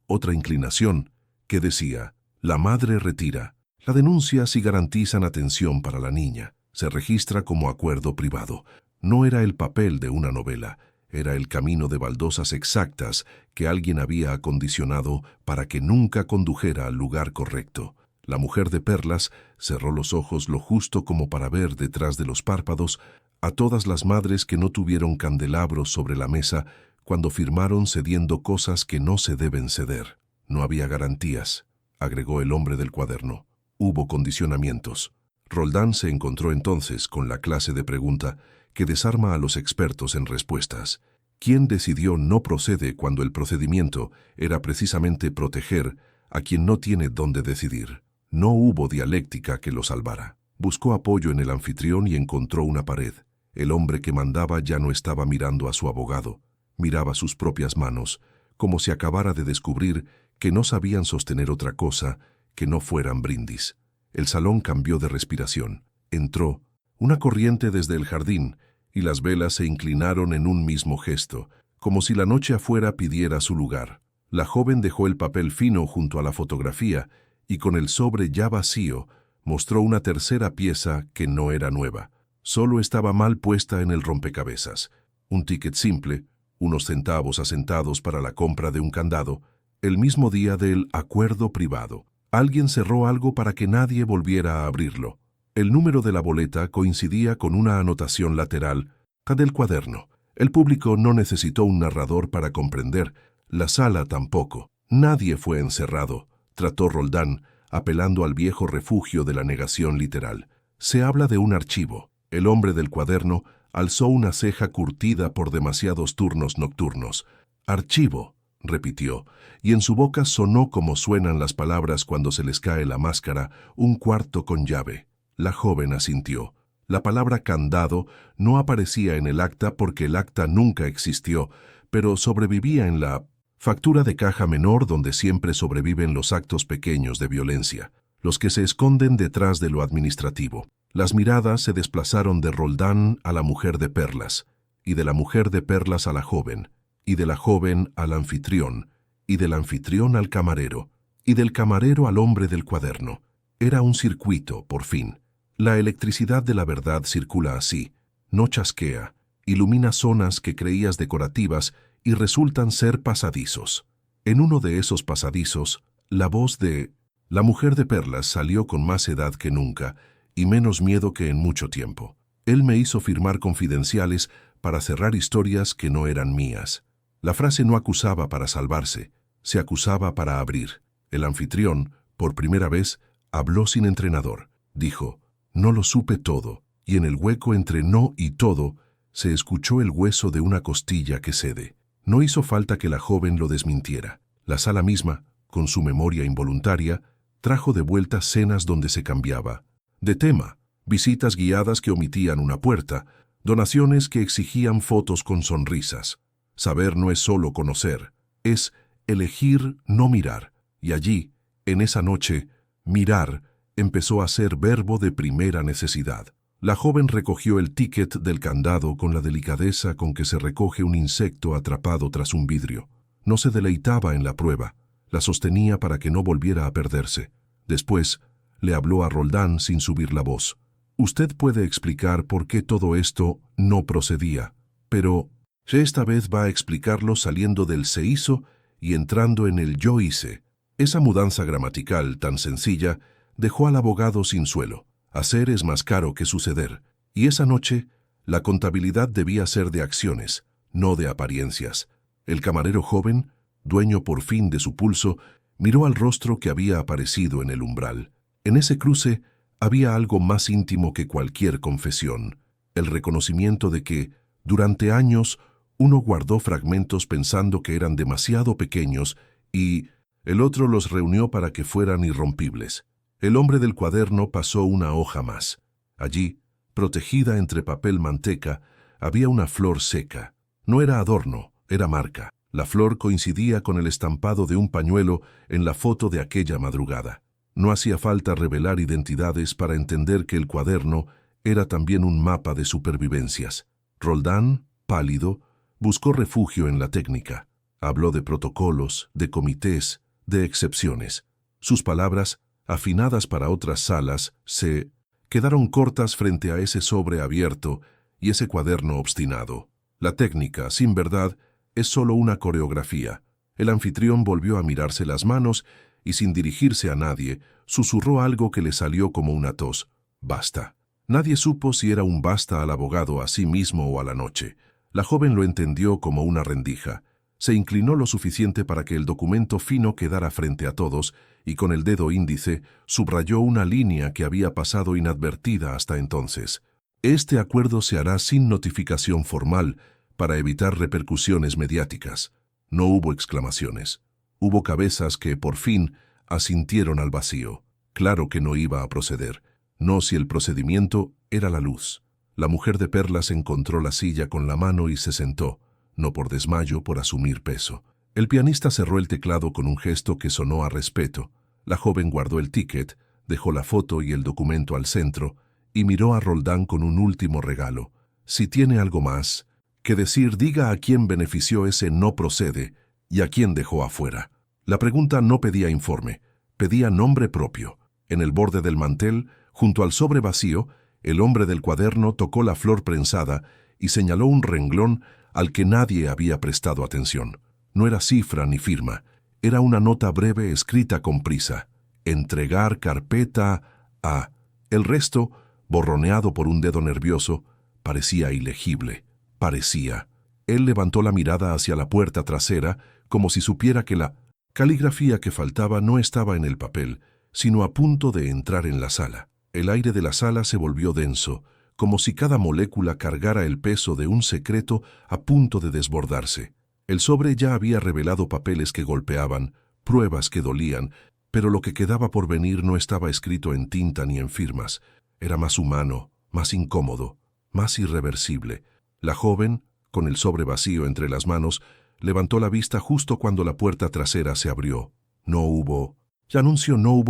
Speaker 1: otra inclinación, que decía: la madre retira. La denuncia sí garantizan atención para la niña. Se registra como acuerdo privado. No era el papel de una novela, era el camino de baldosas exactas que alguien había acondicionado para que nunca condujera al lugar correcto. La mujer de perlas cerró los ojos lo justo como para ver detrás de los párpados a todas las madres que no tuvieron candelabros sobre la mesa cuando firmaron cediendo cosas que no se deben ceder. No había garantías, agregó el hombre del cuaderno. Hubo condicionamientos. Roldán se encontró entonces con la clase de pregunta que desarma a los expertos en respuestas. ¿Quién decidió no procede cuando el procedimiento era precisamente proteger a quien no tiene dónde decidir? No hubo dialéctica que lo salvara. Buscó apoyo en el anfitrión y encontró una pared. El hombre que mandaba ya no estaba mirando a su abogado, miraba sus propias manos, como si acabara de descubrir que no sabían sostener otra cosa que no fueran brindis. El salón cambió de respiración. Entró una corriente desde el jardín y las velas se inclinaron en un mismo gesto, como si la noche afuera pidiera su lugar. La joven dejó el papel fino junto a la fotografía y con el sobre ya vacío mostró una tercera pieza que no era nueva. Solo estaba mal puesta en el rompecabezas. Un ticket simple, unos centavos asentados para la compra de un candado, el mismo día del acuerdo privado. Alguien cerró algo para que nadie volviera a abrirlo. El número de la boleta coincidía con una anotación lateral del cuaderno. El público no necesitó un narrador para comprender, la sala tampoco. Nadie fue encerrado, trató Roldán, apelando al viejo refugio de la negación literal. Se habla de un archivo. El hombre del cuaderno alzó una ceja curtida por demasiados turnos nocturnos. Archivo, repitió, y en su boca sonó como suenan las palabras cuando se les cae la máscara, un cuarto con llave. La joven asintió. La palabra candado no aparecía en el acta porque el acta nunca existió, pero sobrevivía en la factura de caja menor donde siempre sobreviven los actos pequeños de violencia, los que se esconden detrás de lo administrativo. Las miradas se desplazaron de Roldán a la mujer de perlas, y de la mujer de perlas a la joven, y de la joven al anfitrión, y del anfitrión al camarero, y del camarero al hombre del cuaderno. Era un circuito, por fin. La electricidad de la verdad circula así, no chasquea, ilumina zonas que creías decorativas y resultan ser pasadizos. En uno de esos pasadizos, la voz de la mujer de perlas salió con más edad que nunca y menos miedo que en mucho tiempo. Él me hizo firmar confidenciales para cerrar historias que no eran mías. La frase no acusaba para salvarse, se acusaba para abrir. El anfitrión, por primera vez, habló sin entrenador. Dijo: «No lo supe todo», y en el hueco entre no y todo se escuchó el hueso de una costilla que cede. No hizo falta que la joven lo desmintiera. La sala misma, con su memoria involuntaria, trajo de vuelta cenas donde se cambiaba de tema, visitas guiadas que omitían una puerta, donaciones que exigían fotos con sonrisas. Saber no es solo conocer, es elegir no mirar. Y allí, en esa noche, mirar empezó a ser verbo de primera necesidad. La joven recogió el ticket del candado con la delicadeza con que se recoge un insecto atrapado tras un vidrio. No se deleitaba en la prueba, la sostenía para que no volviera a perderse. Después, le habló a Roldán sin subir la voz. «Usted puede explicar por qué todo esto no procedía, pero esta vez va a explicarlo saliendo del se hizo y entrando en el yo hice. Esa mudanza gramatical tan sencilla dejó al abogado sin suelo. Hacer es más caro que suceder, y esa noche la contabilidad debía ser de acciones, no de apariencias. El camarero joven, dueño por fin de su pulso, miró al rostro que había aparecido en el umbral. En ese cruce había algo más íntimo que cualquier confesión, el reconocimiento de que, durante años, uno guardó fragmentos pensando que eran demasiado pequeños y el otro los reunió para que fueran irrompibles. El hombre del cuaderno pasó una hoja más. Allí, protegida entre papel manteca, había una flor seca. No era adorno, era marca. La flor coincidía con el estampado de un pañuelo en la foto de aquella madrugada. No hacía falta revelar identidades para entender que el cuaderno era también un mapa de supervivencias. Roldán, pálido, buscó refugio en la técnica. Habló de protocolos, de comités, de excepciones. Sus palabras, afinadas para otras salas, se quedaron cortas frente a ese sobre abierto y ese cuaderno obstinado. La técnica, sin verdad, es solo una coreografía. El anfitrión volvió a mirarse las manos y, sin dirigirse a nadie, susurró algo que le salió como una tos. Basta. Nadie supo si era un basta al abogado a sí mismo o a la noche. La joven lo entendió como una rendija. Se inclinó lo suficiente para que el documento fino quedara frente a todos y con el dedo índice subrayó una línea que había pasado inadvertida hasta entonces. Este acuerdo se hará sin notificación formal para evitar repercusiones mediáticas. No hubo exclamaciones. Hubo cabezas que, por fin, asintieron al vacío. Claro que no iba a proceder. No si el procedimiento era la luz. La mujer de perlas encontró la silla con la mano y se sentó, no por desmayo, por asumir peso. El pianista cerró el teclado con un gesto que sonó a respeto. La joven guardó el ticket, dejó la foto y el documento al centro y miró a Roldán con un último regalo. Si tiene algo más que decir, diga a quién benefició ese no procede y a quién dejó afuera. La pregunta no pedía informe, pedía nombre propio. En el borde del mantel, junto al sobre vacío, el hombre del cuaderno tocó la flor prensada y señaló un renglón al que nadie había prestado atención. No era cifra ni firma, era una nota breve escrita con prisa. Entregar carpeta a... El resto, borroneado por un dedo nervioso, parecía ilegible. Parecía. Él levantó la mirada hacia la puerta trasera, como si supiera que la caligrafía que faltaba no estaba en el papel, sino a punto de entrar en la sala. El aire de la sala se volvió denso, como si cada molécula cargara el peso de un secreto a punto de desbordarse. El sobre ya había revelado papeles que golpeaban, pruebas que dolían, pero lo que quedaba por venir no estaba escrito en tinta ni en firmas. Era más humano, más incómodo, más irreversible. La joven, con el sobre vacío entre las manos, levantó la vista justo cuando la puerta trasera se abrió. No hubo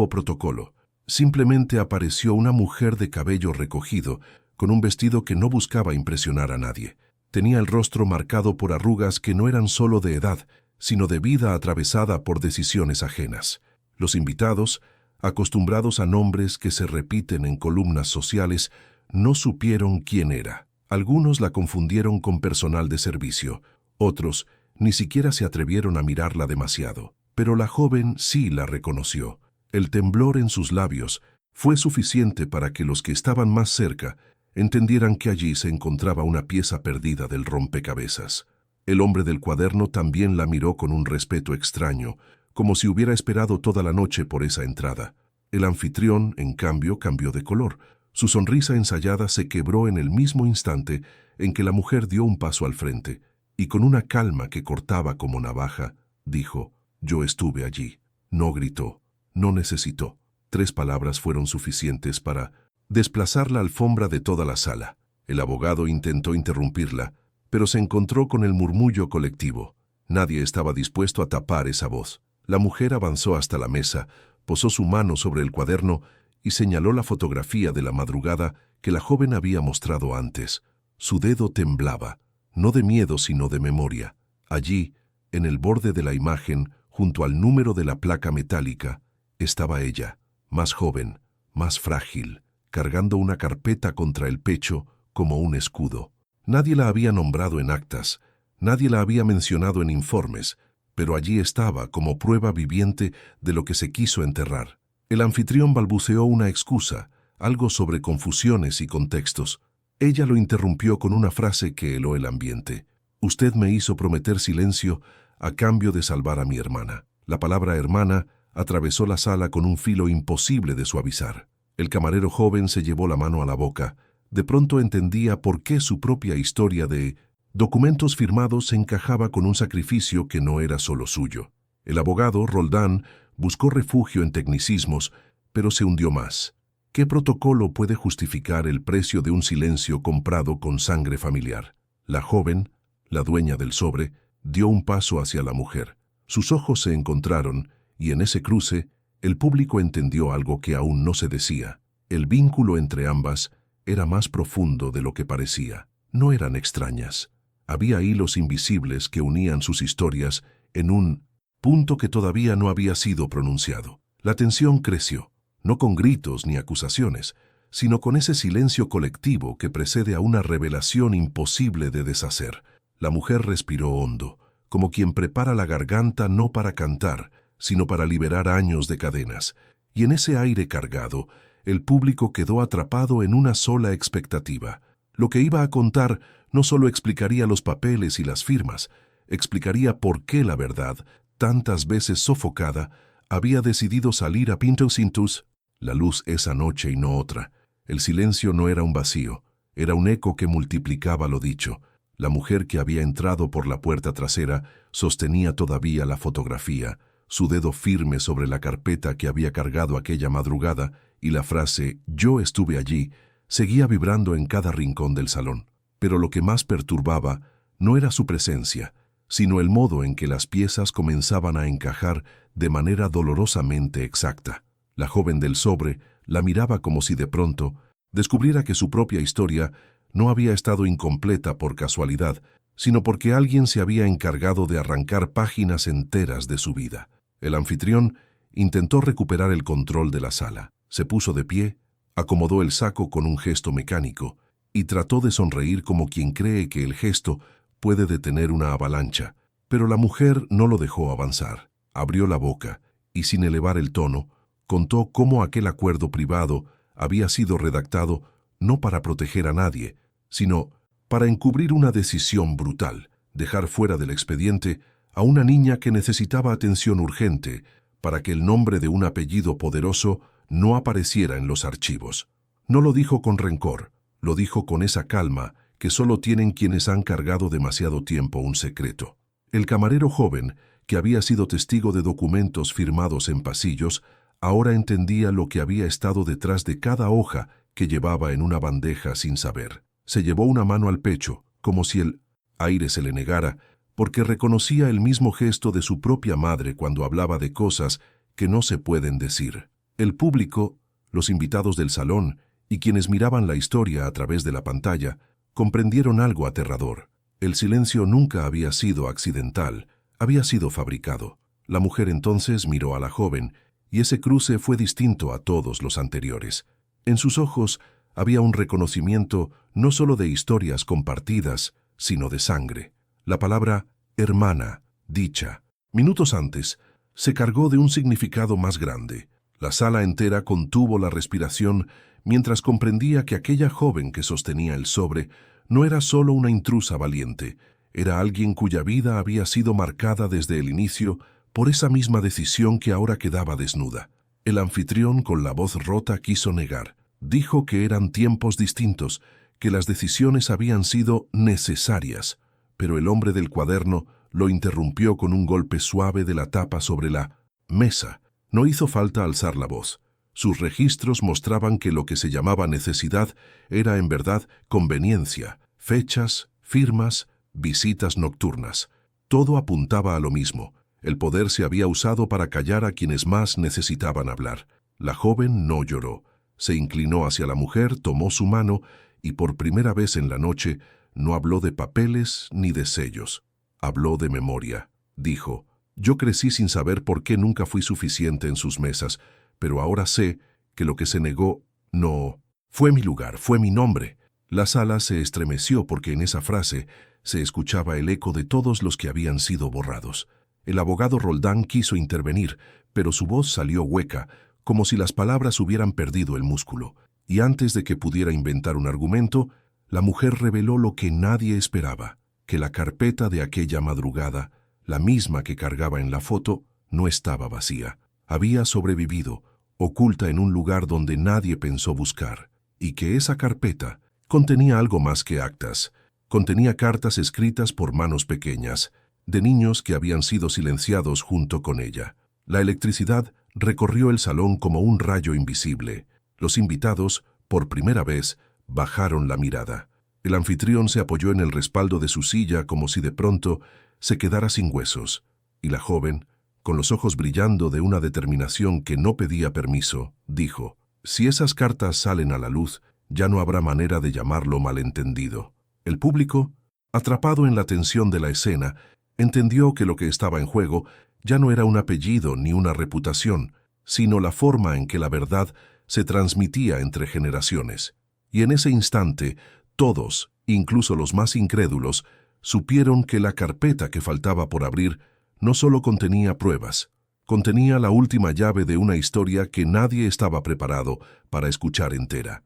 Speaker 1: protocolo. Simplemente apareció una mujer de cabello recogido, con un vestido que no buscaba impresionar a nadie. Tenía el rostro marcado por arrugas que no eran solo de edad, sino de vida atravesada por decisiones ajenas. Los invitados, acostumbrados a nombres que se repiten en columnas sociales, no supieron quién era. Algunos la confundieron con personal de servicio, otros ni siquiera se atrevieron a mirarla demasiado. Pero la joven sí la reconoció. El temblor en sus labios fue suficiente para que los que estaban más cerca entendieran que allí se encontraba una pieza perdida del rompecabezas. El hombre del cuaderno también la miró con un respeto extraño, como si hubiera esperado toda la noche por esa entrada. El anfitrión, en cambio, cambió de color. Su sonrisa ensayada se quebró en el mismo instante en que la mujer dio un paso al frente, y con una calma que cortaba como navaja, dijo: «Yo estuve allí». No gritó, no necesitó. 3 palabras fueron suficientes para desplazar la alfombra de toda la sala. El abogado intentó interrumpirla, pero se encontró con el murmullo colectivo. Nadie estaba dispuesto a tapar esa voz. La mujer avanzó hasta la mesa, posó su mano sobre el cuaderno y señaló la fotografía de la madrugada que la joven había mostrado antes. Su dedo temblaba, no de miedo sino de memoria. Allí, en el borde de la imagen, junto al número de la placa metálica, estaba ella, más joven, más frágil, cargando una carpeta contra el pecho como un escudo. Nadie la había nombrado en actas, nadie la había mencionado en informes, pero allí estaba como prueba viviente de lo que se quiso enterrar. El anfitrión balbuceó una excusa, algo sobre confusiones y contextos. Ella lo interrumpió con una frase que heló el ambiente. «Usted me hizo prometer silencio a cambio de salvar a mi hermana». La palabra hermana atravesó la sala con un filo imposible de suavizar. El camarero joven se llevó la mano a la boca. De pronto entendía por qué su propia historia de documentos firmados se encajaba con un sacrificio que no era solo suyo. El abogado, Roldán, buscó refugio en tecnicismos, pero se hundió más. ¿Qué protocolo puede justificar el precio de un silencio comprado con sangre familiar? La joven, la dueña del sobre, dio un paso hacia la mujer. Sus ojos se encontraron, y en ese cruce, el público entendió algo que aún no se decía. El vínculo entre ambas era más profundo de lo que parecía. No eran extrañas. Había hilos invisibles que unían sus historias en un punto que todavía no había sido pronunciado. La tensión creció, no con gritos ni acusaciones, sino con ese silencio colectivo que precede a una revelación imposible de deshacer. La mujer respiró hondo, como quien prepara la garganta no para cantar, sino para liberar años de cadenas. Y en ese aire cargado, el público quedó atrapado en una sola expectativa. Lo que iba a contar no solo explicaría los papeles y las firmas, explicaría por qué la verdad, tantas veces sofocada, había decidido salir a pintos cintus. La luz esa noche y no otra. El silencio no era un vacío, era un eco que multiplicaba lo dicho. La mujer que había entrado por la puerta trasera sostenía todavía la fotografía, su dedo firme sobre la carpeta que había cargado aquella madrugada, y la frase «Yo estuve allí» seguía vibrando en cada rincón del salón. Pero lo que más perturbaba no era su presencia, sino el modo en que las piezas comenzaban a encajar de manera dolorosamente exacta. La joven del sobre la miraba como si de pronto descubriera que su propia historia no había estado incompleta por casualidad, sino porque alguien se había encargado de arrancar páginas enteras de su vida. El anfitrión intentó recuperar el control de la sala. Se puso de pie, acomodó el saco con un gesto mecánico y trató de sonreír como quien cree que el gesto puede detener una avalancha. Pero la mujer no lo dejó avanzar. Abrió la boca y, sin elevar el tono, contó cómo aquel acuerdo privado había sido redactado no para proteger a nadie, sino para encubrir una decisión brutal, dejar fuera del expediente a una niña que necesitaba atención urgente para que el nombre de un apellido poderoso no apareciera en los archivos. No lo dijo con rencor, lo dijo con esa calma que solo tienen quienes han cargado demasiado tiempo un secreto. El camarero joven, que había sido testigo de documentos firmados en pasillos, ahora entendía lo que había estado detrás de cada hoja que llevaba en una bandeja sin saber. Se llevó una mano al pecho, como si el aire se le negara, porque reconocía el mismo gesto de su propia madre cuando hablaba de cosas que no se pueden decir. El público, los invitados del salón y quienes miraban la historia a través de la pantalla, comprendieron algo aterrador. El silencio nunca había sido accidental, había sido fabricado. La mujer entonces miró a la joven, y ese cruce fue distinto a todos los anteriores. En sus ojos había un reconocimiento no solo de historias compartidas, sino de sangre. La palabra hermana, dicha minutos antes, se cargó de un significado más grande. La sala entera contuvo la respiración mientras comprendía que aquella joven que sostenía el sobre no era solo una intrusa valiente, era alguien cuya vida había sido marcada desde el inicio por esa misma decisión que ahora quedaba desnuda. El anfitrión, con la voz rota, quiso negar. Dijo que eran tiempos distintos, que las decisiones habían sido necesarias, pero el hombre del cuaderno lo interrumpió con un golpe suave de la tapa sobre la mesa. No hizo falta alzar la voz. Sus registros mostraban que lo que se llamaba necesidad era en verdad conveniencia, fechas, firmas, visitas nocturnas. Todo apuntaba a lo mismo. El poder se había usado para callar a quienes más necesitaban hablar. La joven no lloró. Se inclinó hacia la mujer, tomó su mano y por primera vez en la noche no habló de papeles ni de sellos. Habló de memoria. Dijo: «Yo crecí sin saber por qué nunca fui suficiente en sus mesas, pero ahora sé que lo que se negó no fue mi lugar, fue mi nombre». La sala se estremeció porque en esa frase se escuchaba el eco de todos los que habían sido borrados. El abogado Roldán quiso intervenir, pero su voz salió hueca, como si las palabras hubieran perdido el músculo. Y antes de que pudiera inventar un argumento, la mujer reveló lo que nadie esperaba, que la carpeta de aquella madrugada, la misma que cargaba en la foto, no estaba vacía. Había sobrevivido, oculta en un lugar donde nadie pensó buscar, y que esa carpeta contenía algo más que actas. Contenía cartas escritas por manos pequeñas, de niños que habían sido silenciados junto con ella. La electricidad recorrió el salón como un rayo invisible. Los invitados, por primera vez, bajaron la mirada. El anfitrión se apoyó en el respaldo de su silla como si de pronto se quedara sin huesos, y la joven, con los ojos brillando de una determinación que no pedía permiso, dijo: «Si esas cartas salen a la luz, ya no habrá manera de llamarlo malentendido». El público, atrapado en la tensión de la escena, entendió que lo que estaba en juego ya no era un apellido ni una reputación, sino la forma en que la verdad se transmitía entre generaciones. Y en ese instante, todos, incluso los más incrédulos, supieron que la carpeta que faltaba por abrir no solo contenía pruebas, contenía la última llave de una historia que nadie estaba preparado para escuchar entera.